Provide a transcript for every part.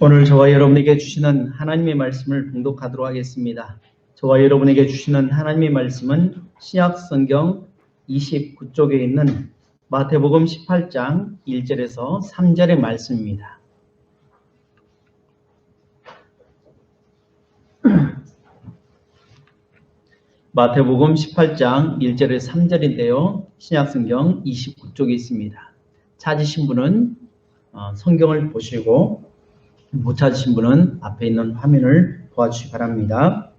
오늘 저와 여러분에게 주시는 하나님의 말씀을 봉독하도록 하겠습니다. 저와 여러분에게 주시는 하나님의 말씀은 신약 성경 29쪽에 있는 마태복음 18장 1절에서 3절의 말씀입니다. 마태복음 18장 1절에서 3절인데요. 신약 성경 29쪽에 있습니다. 찾으신 분은 성경을 보시고 못 찾으신 분은 앞에 있는 화면을 도와주시기 바랍니다.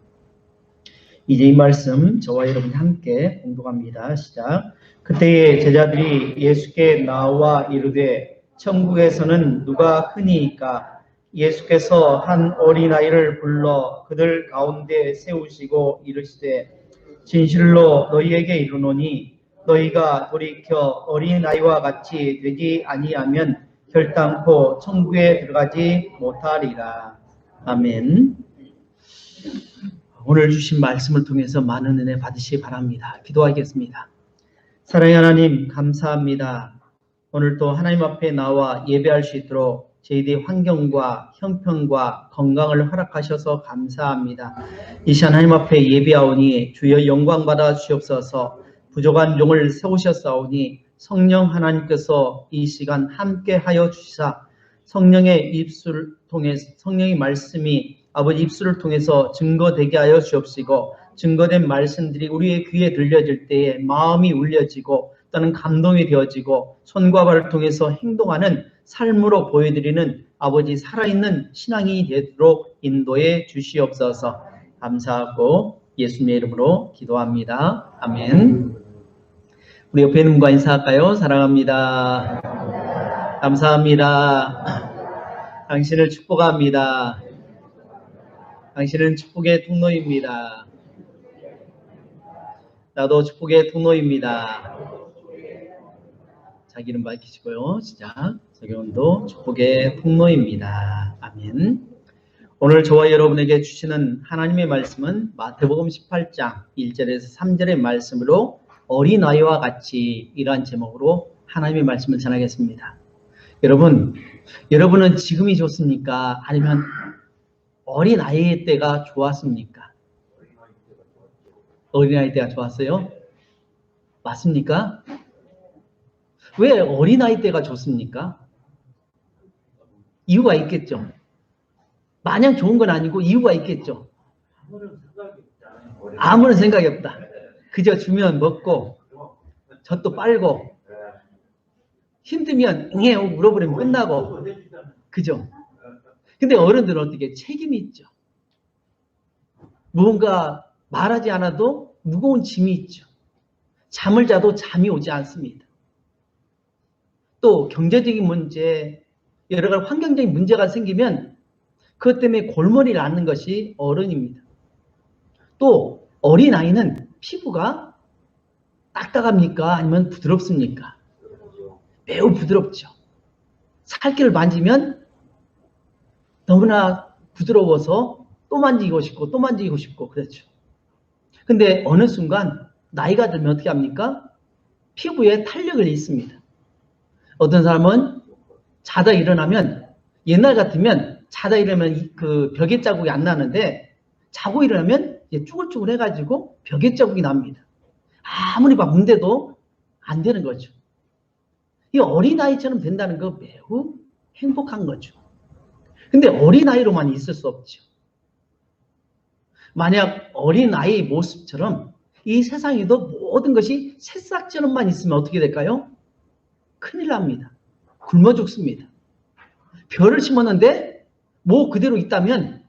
이제 이 말씀 저와 여러분이 함께 공독합니다. 시작. 그때의 제자들이 예수께 나와 이르되 천국에서는 누가 흔히이까? 예수께서 한 어린아이를 불러 그들 가운데 세우시고 이르시되 진실로 너희에게 이르노니 너희가 돌이켜 어린아이와 같이 되지 아니하면 결단코 천국에 들어가지 못하리라. 아멘. 오늘 주신 말씀을 통해서 많은 은혜 받으시기 바랍니다. 기도하겠습니다. 사랑의 하나님 감사합니다. 오늘 또 하나님 앞에 나와 예배할 수 있도록 저희들의 환경과 형편과 건강을 허락하셔서 감사합니다. 이 시간 하나님 앞에 예배하오니 주여 영광 받아 주시옵소서. 부족한 종을 세우셨사오니 성령 하나님께서 이 시간 함께 하여 주시사 성령의 입술을 통해서 성령의 말씀이 아버지 입술을 통해서 증거되게 하여 주옵시고 증거된 말씀들이 우리의 귀에 들려질 때에 마음이 울려지고 또는 감동이 되어지고 손과 발을 통해서 행동하는 삶으로 보여드리는 아버지 살아있는 신앙이 되도록 인도해 주시옵소서. 감사하고 예수님의 이름으로 기도합니다. 아멘. 우리 옆에 있는 분과 인사할까요? 사랑합니다. 감사합니다. 당신을 축복합니다. 당신은 축복의 통로입니다. 나도 축복의 통로입니다. 자기 이름 밝히시고요. 시작. 저기도 축복의 통로입니다. 아멘. 오늘 저와 여러분에게 주시는 하나님의 말씀은 마태복음 18장 1절에서 3절의 말씀으로 어린아이와 같이 이러한 제목으로 하나님의 말씀을 전하겠습니다. 여러분은 지금이 좋습니까? 아니면 어린아이의 때가 좋았습니까? 어린아이 때가 좋았어요? 맞습니까? 왜 어린아이 때가 좋습니까? 이유가 있겠죠. 마냥 좋은 건 아니고 이유가 있겠죠. 아무런 생각이 없다. 그저 주면 먹고 젖도 빨고 힘들면 응애 물어버리면 끝나고 그죠? 근데 어른들은 어떻게 책임이 있죠. 무언가 말하지 않아도 무거운 짐이 있죠. 잠을 자도 잠이 오지 않습니다. 또 경제적인 문제, 여러 가지 환경적인 문제가 생기면 그것 때문에 골머리를 앓는 것이 어른입니다. 또 어린아이는 피부가 딱딱합니까? 아니면 부드럽습니까? 매우 부드럽죠. 살결을 만지면 너무나 부드러워서 또 만지고 싶고 또 만지고 싶고 그렇죠. 근데 어느 순간 나이가 들면 어떻게 합니까? 피부에 탄력을 잃습니다. 어떤 사람은 자다 일어나면 옛날 같으면 자다 일어나면 그 벽에 자국이 안 나는데 자고 일어나면 쭈글쭈글 해가지고 벽에 자국이 납니다. 아무리 막 문대도 안 되는 거죠. 이 어린아이처럼 된다는 거 매우 행복한 거죠. 근데 어린아이로만 있을 수 없죠. 만약 어린아이의 모습처럼 이 세상에도 모든 것이 새싹처럼만 있으면 어떻게 될까요? 큰일 납니다. 굶어 죽습니다. 벼를 심었는데 뭐 그대로 있다면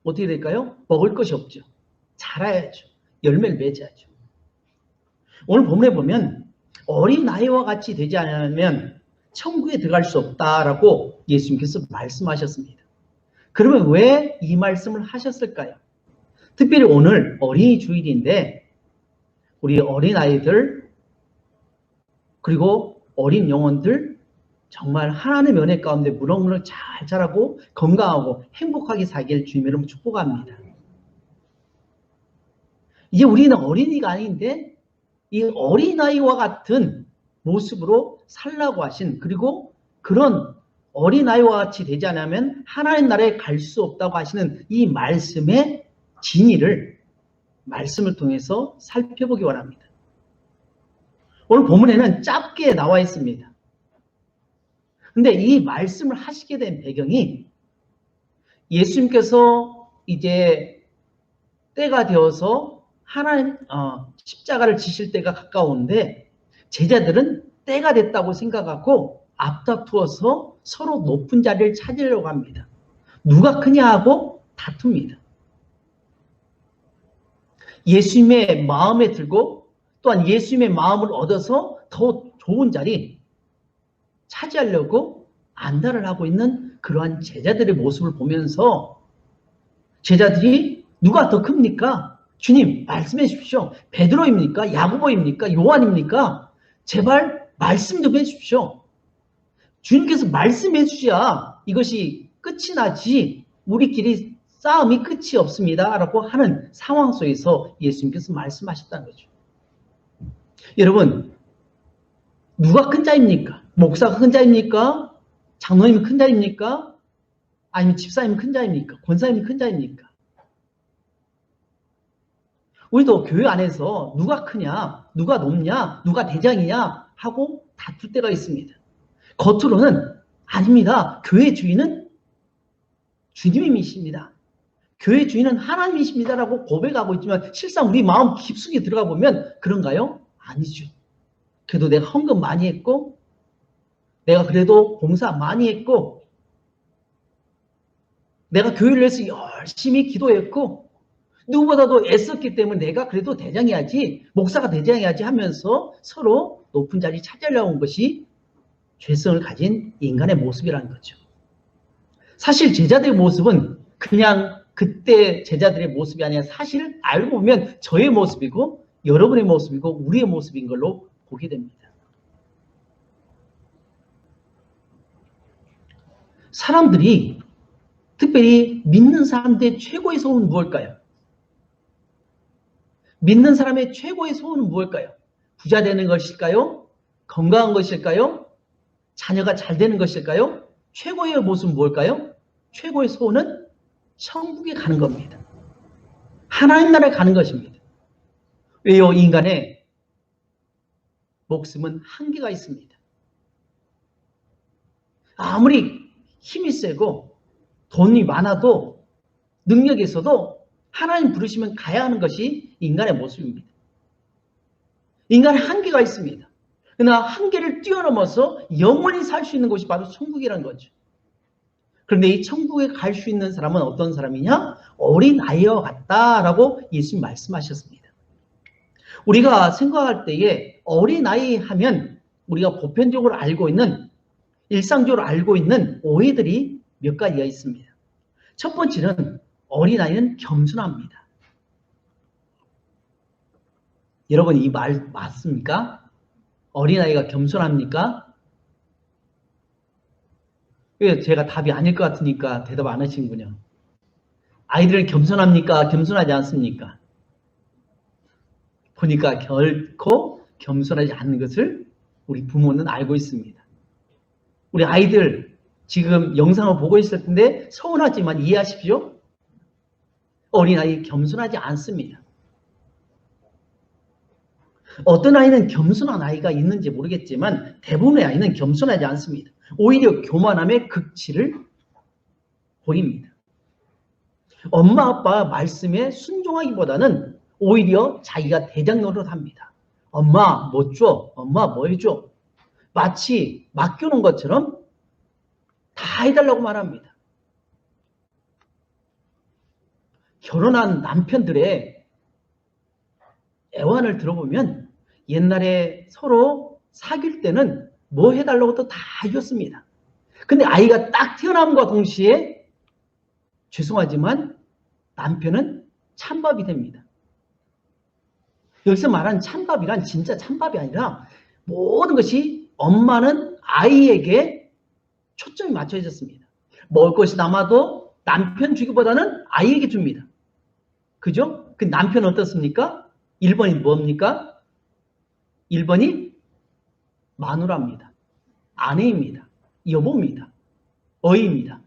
어떻게 될까요? 먹을 것이 없죠. 자라야죠. 열매를 맺어야죠. 오늘 본문에 보면 어린아이와 같이 되지 않으면 천국에 들어갈 수 없다라고 예수님께서 말씀하셨습니다. 그러면 왜 이 말씀을 하셨을까요? 특별히 오늘 어린이 주일인데 우리 어린아이들 그리고 어린 영혼들 정말 하나님의 은혜 가운데 무럭무럭 잘 자라고 건강하고 행복하게 살길 주님의 이름으로 축복합니다. 이제 우리는 어린이가 아닌데 이 어린아이와 같은 모습으로 살라고 하신 그리고 그런 어린아이와 같이 되지 않으면 하나님 나라에 갈 수 없다고 하시는 이 말씀의 진의를 말씀을 통해서 살펴보기 원합니다. 오늘 본문에는 짧게 나와 있습니다. 근데 이 말씀을 하시게 된 배경이 예수님께서 이제 때가 되어서 하나님 십자가를 지실 때가 가까운데 제자들은 때가 됐다고 생각하고 앞다투어서 서로 높은 자리를 찾으려고 합니다. 누가 크냐 하고 다툽니다. 예수님의 마음에 들고 또한 예수님의 마음을 얻어서 더 좋은 자리 차지하려고 안달을 하고 있는 그러한 제자들의 모습을 보면서 제자들이 누가 더 큽니까? 주님 말씀해 주십시오. 베드로입니까? 야고보입니까? 요한입니까? 제발 말씀 좀 해주십시오. 주님께서 말씀해 주셔야 이것이 끝이 나지 우리끼리 싸움이 끝이 없습니다. 라고 하는 상황 속에서 예수님께서 말씀하셨다는 거죠. 여러분 누가 큰 자입니까? 목사가 큰 자입니까? 장로님이 큰 자입니까? 아니면 집사님이 큰 자입니까? 권사님이 큰 자입니까? 우리도 교회 안에서 누가 크냐, 누가 높냐, 누가 대장이냐 하고 다툴 때가 있습니다. 겉으로는 아닙니다. 교회 주인은 주님이십니다. 교회 주인은 하나님이십니다라고 고백하고 있지만 실상 우리 마음 깊숙이 들어가 보면 그런가요? 아니죠. 그래도 내가 헌금 많이 했고 내가 그래도 봉사 많이 했고 내가 교회를 위해서 열심히 기도했고 누구보다도 애썼기 때문에 내가 그래도 대장해야지 목사가 대장해야지 하면서 서로 높은 자리 차지하려고 한 것이 죄성을 가진 인간의 모습이라는 거죠. 사실 제자들의 모습은 그냥 그때 제자들의 모습이 아니라 사실 알고 보면 저의 모습이고 여러분의 모습이고 우리의 모습인 걸로 보게 됩니다. 사람들이 특별히 믿는 사람들의 최고의 소원은 무엇일까요? 믿는 사람의 최고의 소원은 무엇일까요? 부자 되는 것일까요? 건강한 것일까요? 자녀가 잘 되는 것일까요? 최고의 모습은 무엇일까요? 최고의 소원은 천국에 가는 겁니다. 하나님 나라에 가는 것입니다. 왜요? 인간의 목숨은 한계가 있습니다. 아무리 힘이 세고 돈이 많아도 능력이 있어도 하나님 부르시면 가야 하는 것이 인간의 모습입니다. 인간의 한계가 있습니다. 그러나 한계를 뛰어넘어서 영원히 살 수 있는 곳이 바로 천국이라는 거죠. 그런데 이 천국에 갈 수 있는 사람은 어떤 사람이냐? 어린아이와 같다라고 예수님 말씀하셨습니다. 우리가 생각할 때에 어린아이 하면 우리가 보편적으로 알고 있는 일상적으로 알고 있는 오해들이 몇 가지가 있습니다. 첫 번째는 어린아이는 겸손합니다. 여러분 이 말 맞습니까? 어린아이가 겸손합니까? 왜 제가 답이 아닐 것 같으니까 대답 안 하시는군요. 아이들은 겸손합니까? 겸손하지 않습니까? 보니까 결코 겸손하지 않는 것을 우리 부모는 알고 있습니다. 우리 아이들 지금 영상을 보고 있을 텐데 서운하지만 이해하십시오. 어린아이 겸손하지 않습니다. 어떤 아이는 겸손한 아이가 있는지 모르겠지만 대부분의 아이는 겸손하지 않습니다. 오히려 교만함의 극치를 보입니다. 엄마 아빠 말씀에 순종하기보다는 오히려 자기가 대장 노릇합니다. 엄마 뭐 줘? 엄마 뭐 해줘? 마치 맡겨놓은 것처럼 다 해달라고 말합니다. 결혼한 남편들의 애환을 들어보면 옛날에 서로 사귈 때는 뭐 해달라고 또 다 해줬습니다. 근데 아이가 딱 태어남과 동시에 죄송하지만 남편은 찬밥이 됩니다. 여기서 말하는 찬밥이란 진짜 찬밥이 아니라 모든 것이 엄마는 아이에게 초점이 맞춰졌습니다. 먹을 것이 남아도 남편 주기보다는 아이에게 줍니다. 그죠? 그 남편은 어떻습니까? 1번이 뭡니까? 1번이 마누라입니다. 아내입니다. 여보입니다. 어이입니다.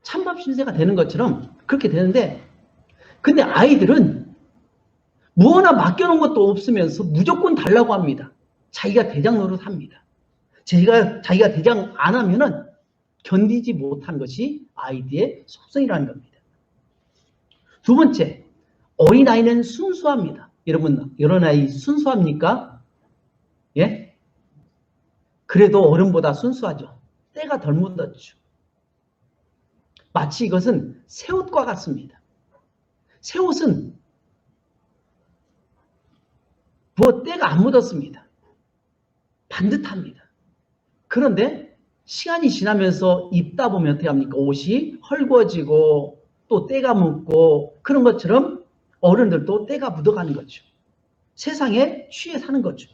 찬밥 신세가 되는 것처럼 그렇게 되는데, 근데 아이들은 뭐 하나 맡겨놓은 것도 없으면서 무조건 달라고 합니다. 자기가 대장 노릇합니다. 자기가 대장 안 하면은 견디지 못한 것이 아이들의 속성이라는 겁니다. 두 번째, 어린아이는 순수합니다. 여러분, 어린아이 순수합니까? 예? 그래도 어른보다 순수하죠. 때가 덜 묻었죠. 마치 이것은 새 옷과 같습니다. 새 옷은 뭐 때가 안 묻었습니다. 반듯합니다. 그런데 시간이 지나면서 입다 보면 어떻게 합니까? 옷이 헐거워지고 또 때가 묻고 그런 것처럼 어른들도 때가 묻어가는 거죠. 세상에 취해 사는 거죠.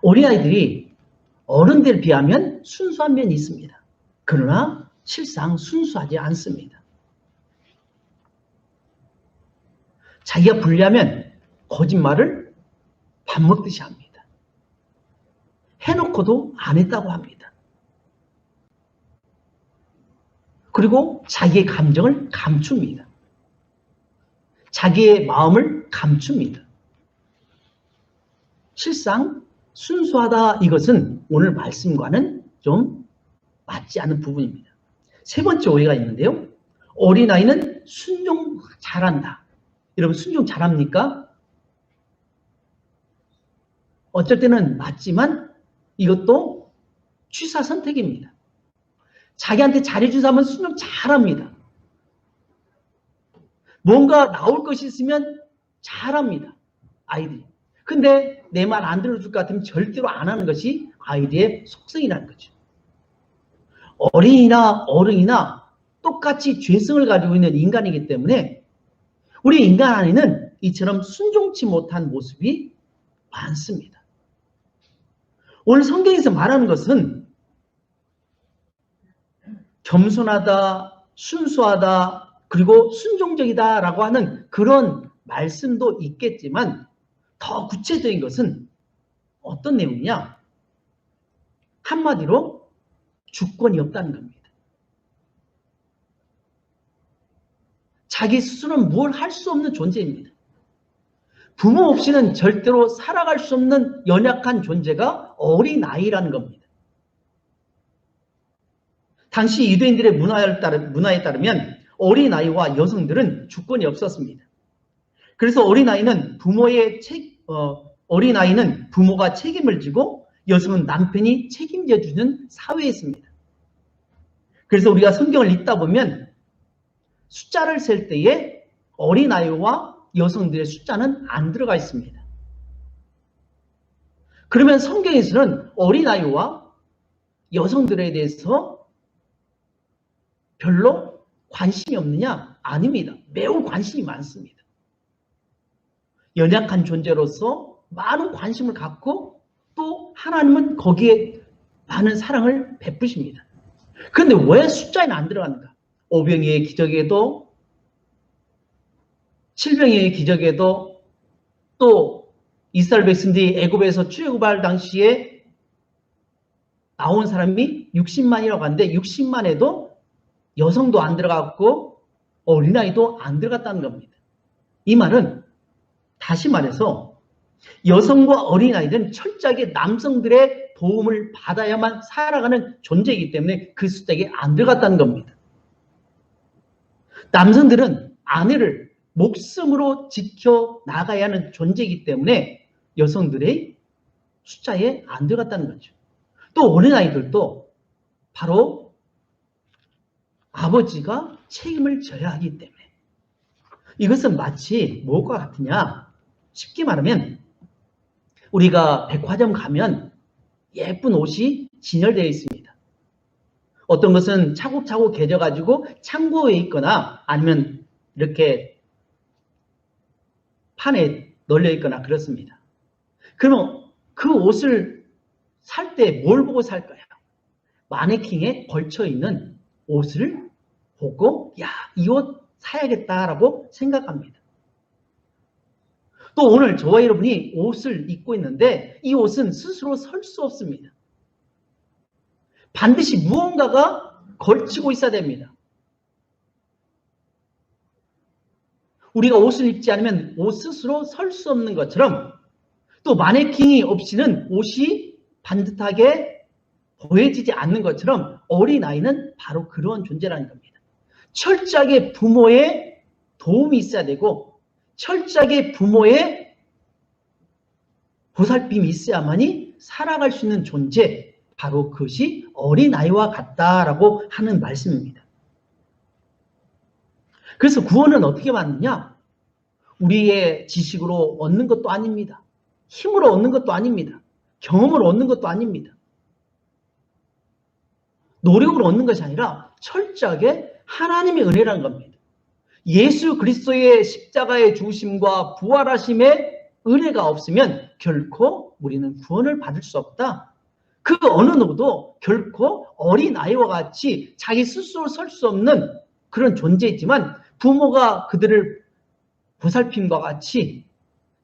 어린아이들이 어른들에 비하면 순수한 면이 있습니다. 그러나 실상 순수하지 않습니다. 자기가 불리하면 거짓말을 밥 먹듯이 합니다. 해놓고도 안 했다고 합니다. 그리고 자기의 감정을 감춥니다. 자기의 마음을 감춥니다. 실상 순수하다 이것은 오늘 말씀과는 좀 맞지 않는 부분입니다. 세 번째 오해가 있는데요. 어린아이는 순종 잘한다. 여러분 순종 잘합니까? 어쩔 때는 맞지만 이것도 취사 선택입니다. 자기한테 잘해준 사람은 순종 잘합니다. 뭔가 나올 것이 있으면 잘합니다. 아이들이. 근데 내 말 안 들어줄 것 같으면 절대로 안 하는 것이 아이들의 속성이라는 거죠. 어린이나 어른이나 똑같이 죄성을 가지고 있는 인간이기 때문에 우리 인간 안에는 이처럼 순종치 못한 모습이 많습니다. 오늘 성경에서 말하는 것은 겸손하다, 순수하다, 그리고 순종적이다라고 하는 그런 말씀도 있겠지만 더 구체적인 것은 어떤 내용이냐? 한마디로 주권이 없다는 겁니다. 자기 스스로는 뭘 할 수 없는 존재입니다. 부모 없이는 절대로 살아갈 수 없는 연약한 존재가 어린아이라는 겁니다. 당시 유대인들의 문화에 따르면 어린아이와 여성들은 주권이 없었습니다. 그래서 어린아이는 부모가 책임을 지고 여성은 남편이 책임져 주는 사회였습니다. 그래서 우리가 성경을 읽다 보면 숫자를 셀 때에 어린아이와 여성들의 숫자는 안 들어가 있습니다. 그러면 성경에서는 어린아이와 여성들에 대해서 별로 관심이 없느냐? 아닙니다. 매우 관심이 많습니다. 연약한 존재로서 많은 관심을 갖고 또 하나님은 거기에 많은 사랑을 베푸십니다. 그런데 왜 숫자에는 안 들어가는가? 오병이의 기적에도 칠병이의 기적에도 또 이스라엘 백성들이 애굽에서 출애굽할 당시에 나온 사람이 60만이라고 하는데 60만에도 여성도 안 들어갔고 어린아이도 안 들어갔다는 겁니다. 이 말은 다시 말해서 여성과 어린아이들은 철저하게 남성들의 도움을 받아야만 살아가는 존재이기 때문에 그 숫자에 안 들어갔다는 겁니다. 남성들은 아내를 목숨으로 지켜 나가야 하는 존재이기 때문에 여성들의 숫자에 안 들어갔다는 거죠. 또 어린아이들도 바로 아버지가 책임을 져야 하기 때문에 이것은 마치 무엇과 같으냐? 쉽게 말하면 우리가 백화점 가면 예쁜 옷이 진열되어 있습니다. 어떤 것은 차곡차곡 개져가지고 창고에 있거나 아니면 이렇게 판에 널려 있거나 그렇습니다. 그러면 그 옷을 살 때 뭘 보고 살까요? 마네킹에 걸쳐 있는 옷을 보고 야, 이 옷 사야겠다라고 생각합니다. 또 오늘 저와 여러분이 옷을 입고 있는데 이 옷은 스스로 설 수 없습니다. 반드시 무언가가 걸치고 있어야 됩니다. 우리가 옷을 입지 않으면 옷 스스로 설 수 없는 것처럼 또 마네킹이 없이는 옷이 반듯하게 보여지지 않는 것처럼 어린아이는 바로 그런 존재라는 겁니다. 철저하게 부모의 도움이 있어야 되고 철저하게 부모의 보살핌이 있어야만이 살아갈 수 있는 존재, 바로 그것이 어린아이와 같다라고 하는 말씀입니다. 그래서 구원은 어떻게 받느냐? 우리의 지식으로 얻는 것도 아닙니다. 힘으로 얻는 것도 아닙니다. 경험으로 얻는 것도 아닙니다. 노력으로 얻는 것이 아니라 철저하게 하나님의 은혜라는 겁니다. 예수 그리스도의 십자가의 죽으심과 부활하심의 은혜가 없으면 결코 우리는 구원을 받을 수 없다. 그 어느 누구도 결코 어린아이와 같이 자기 스스로 설 수 없는 그런 존재이지만 부모가 그들을 보살핌과 같이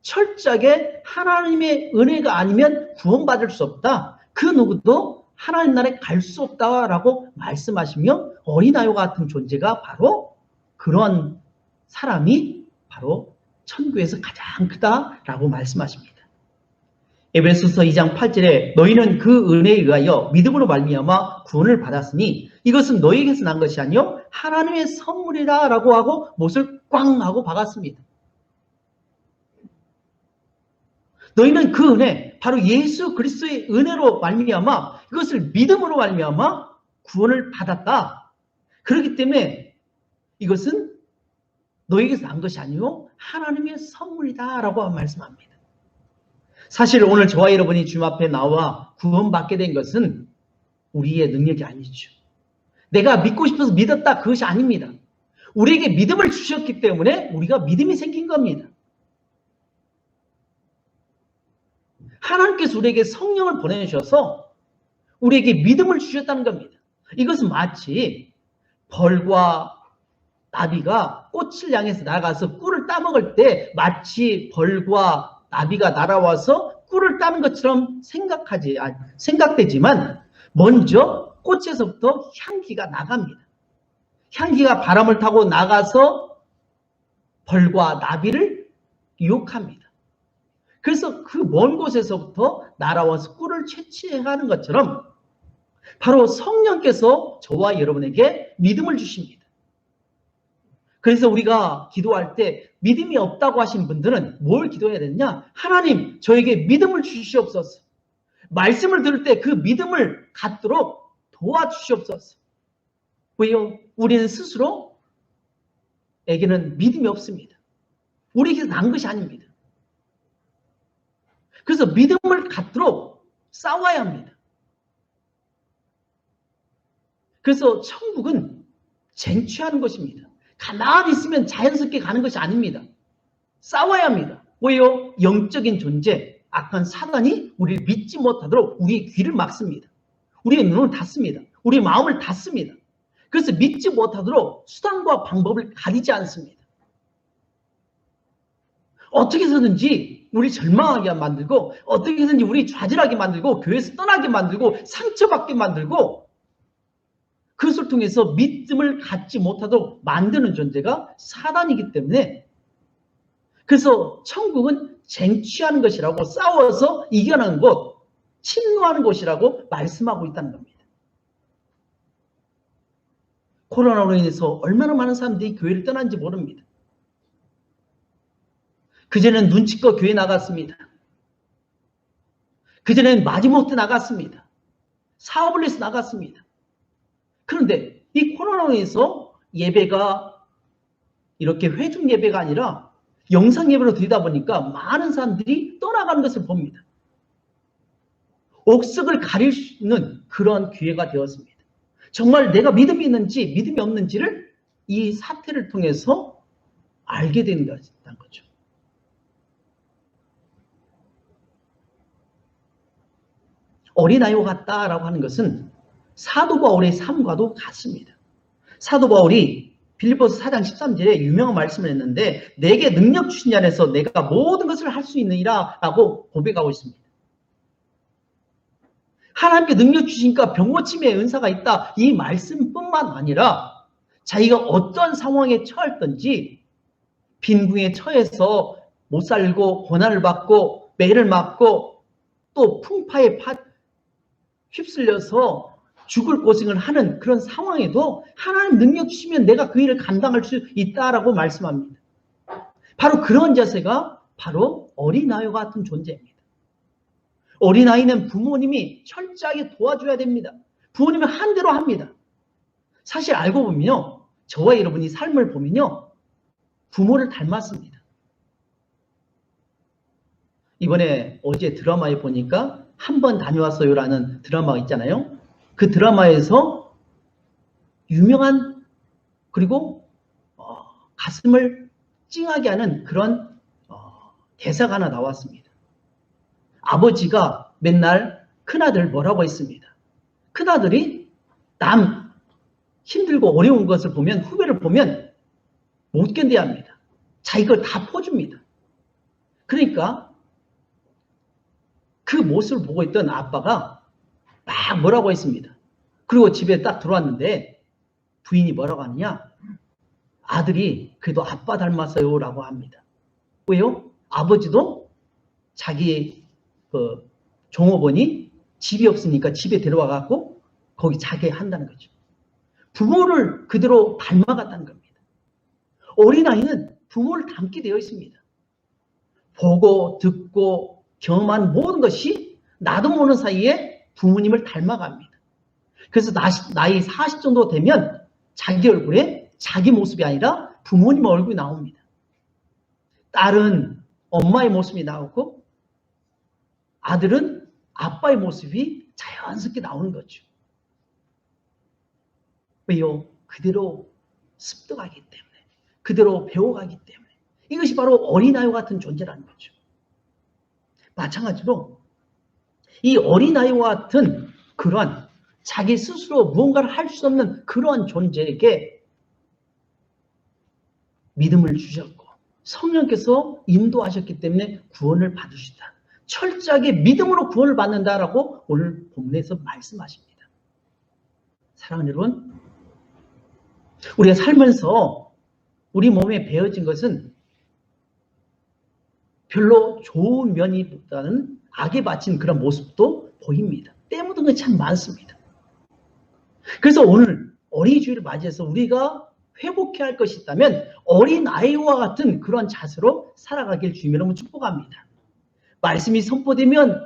철저하게 하나님의 은혜가 아니면 구원받을 수 없다. 그 누구도 하나님 나라에 갈 수 없다라고 말씀하시며 어린아이와 같은 존재가 바로 그런 사람이 바로 천국에서 가장 크다라고 말씀하십니다. 에베소서 2장 8절에 너희는 그 은혜에 의하여 믿음으로 말미암아 구원을 받았으니 이것은 너희에게서 난 것이 아니요 하나님의 선물이라 라고 하고 못을 꽝 하고 박았습니다. 너희는 그 은혜, 바로 예수 그리스도의 은혜로 말미암아 이것을 믿음으로 말미암아 구원을 받았다. 그렇기 때문에 이것은 너희에게서 난 것이 아니요 하나님의 선물이다 라고 말씀합니다. 사실 오늘 저와 여러분이 주님 앞에 나와 구원받게 된 것은 우리의 능력이 아니죠. 내가 믿고 싶어서 믿었다, 그것이 아닙니다. 우리에게 믿음을 주셨기 때문에 우리가 믿음이 생긴 겁니다. 하나님께서 우리에게 성령을 보내주셔서 우리에게 믿음을 주셨다는 겁니다. 이것은 마치 벌과 나비가 꽃을 향해서 나가서 꿀을 따먹을 때 마치 벌과 나비가 날아와서 꿀을 따는 것처럼 생각되지만 먼저 꽃에서부터 향기가 나갑니다. 향기가 바람을 타고 나가서 벌과 나비를 유혹합니다. 그래서 그 먼 곳에서부터 날아와서 꿀을 채취하는 것처럼 바로 성령께서 저와 여러분에게 믿음을 주십니다. 그래서 우리가 기도할 때 믿음이 없다고 하신 분들은 뭘 기도해야 되느냐? 하나님, 저에게 믿음을 주시옵소서. 말씀을 들을 때 그 믿음을 갖도록 도와주시옵소서. 왜요? 우리는 스스로 에게는 믿음이 없습니다. 우리에게서 난 것이 아닙니다. 그래서 믿음을 갖도록 싸워야 합니다. 그래서 천국은 쟁취하는 것입니다. 가만히 있으면 자연스럽게 가는 것이 아닙니다. 싸워야 합니다. 왜요? 영적인 존재, 악한 사단이 우리를 믿지 못하도록 우리의 귀를 막습니다. 우리의 눈을 닫습니다. 우리의 마음을 닫습니다. 그래서 믿지 못하도록 수단과 방법을 가리지 않습니다. 어떻게 해서든지 우리 절망하게 만들고 어떻게 해서든지 우리 좌절하게 만들고 교회에서 떠나게 만들고 상처받게 만들고 그것을 통해서 믿음을 갖지 못하도록 만드는 존재가 사단이기 때문에 그래서 천국은 쟁취하는 것이라고 싸워서 이겨내는 곳, 침노하는 곳이라고 말씀하고 있다는 겁니다. 코로나로 인해서 얼마나 많은 사람들이 교회를 떠난지 모릅니다. 그전에는 눈치껏 교회 나갔습니다. 그전에는 마지못해 나갔습니다. 사업을 해서 나갔습니다. 그런데 이 코로나로 인해서 예배가 이렇게 회중 예배가 아니라 영상 예배로 드리다 보니까 많은 사람들이 떠나가는 것을 봅니다. 옥석을 가릴 수 있는 그런 기회가 되었습니다. 정말 내가 믿음이 있는지 믿음이 없는지를 이 사태를 통해서 알게 되는 거죠. 어린아이와 같다라고 하는 것은 사도 바울의 삶과도 같습니다. 사도 바울이 빌립보서 4장 13절에 유명한 말씀을 했는데 내게 능력 주신 자 안에서 내가 모든 것을 할 수 있느니라 라고 고백하고 있습니다. 하나님께 능력 주시니까 병고침의 은사가 있다. 이 말씀뿐만 아니라 자기가 어떤 상황에 처했든지 빈궁에 처해서 못 살고 고난을 받고 매를 맞고 또 풍파에 휩쓸려서 죽을 고생을 하는 그런 상황에도 하나님 능력 주시면 내가 그 일을 감당할 수 있다라고 말씀합니다. 바로 그런 자세가 바로 어린아이와 같은 존재입니다. 어린아이는 부모님이 철저하게 도와줘야 됩니다. 부모님은 한 대로 합니다. 사실 알고 보면요, 저와 여러분이 삶을 보면요, 부모를 닮았습니다. 이번에 어제 드라마에 보니까 한 번 다녀왔어요라는 드라마가 있잖아요. 그 드라마에서 유명한 그리고 가슴을 찡하게 하는 그런 대사가 하나 나왔습니다. 아버지가 맨날 큰아들 뭐라고 했습니다. 큰아들이 남 힘들고 어려운 것을 보면 후배를 보면 못 견뎌야 합니다. 자기 걸 다 퍼줍니다. 그러니까 그 모습을 보고 있던 아빠가 막 뭐라고 했습니다. 그리고 집에 딱 들어왔는데 부인이 뭐라고 하느냐. 아들이 그래도 아빠 닮았어요 라고 합니다. 왜요? 아버지도 자기 종업원이 집이 없으니까 집에 데려와갖고 거기 자게 한다는 거죠. 부모를 그대로 닮아갔다는 겁니다. 어린아이는 부모를 닮게 되어 있습니다. 보고 듣고 경험한 모든 것이 나도 모르는 사이에 부모님을 닮아갑니다. 그래서 나이 40 정도 되면 자기 얼굴에 자기 모습이 아니라 부모님 얼굴이 나옵니다. 딸은 엄마의 모습이 나오고 아들은 아빠의 모습이 자연스럽게 나오는 거죠. 왜요? 그대로 습득하기 때문에, 그대로 배워가기 때문에. 이것이 바로 어린아이와 같은 존재라는 거죠. 마찬가지로 이 어린아이와 같은 그러한 자기 스스로 무언가를 할 수 없는 그러한 존재에게 믿음을 주셨고 성령께서 인도하셨기 때문에 구원을 받으시다. 철저하게 믿음으로 구원을 받는다라고 오늘 본문에서 말씀하십니다. 사랑하는 여러분, 우리가 살면서 우리 몸에 배어진 것은 별로 좋은 면이보다는 악에 바친 그런 모습도 보입니다. 때 묻은 것이 참 많습니다. 그래서 오늘 어린이 주일을 맞이해서 우리가 회복해야 할 것이 있다면 어린아이와 같은 그런 자세로 살아가길 주님 여러분 축복합니다. 말씀이 선포되면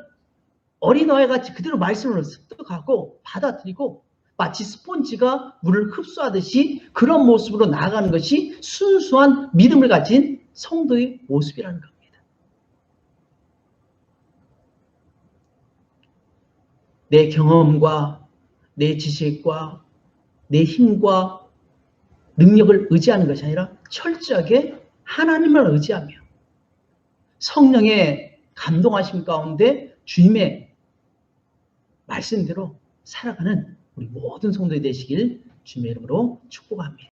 어린아이와 같이 그대로 말씀을 습득하고 받아들이고 마치 스폰지가 물을 흡수하듯이 그런 모습으로 나아가는 것이 순수한 믿음을 가진 성도의 모습이라는 겁니다. 내 경험과 내 지식과 내 힘과 능력을 의지하는 것이 아니라 철저하게 하나님을 의지하며 성령의 감동하심 가운데 주님의 말씀대로 살아가는 우리 모든 성도들이 되시길 주님의 이름으로 축복합니다.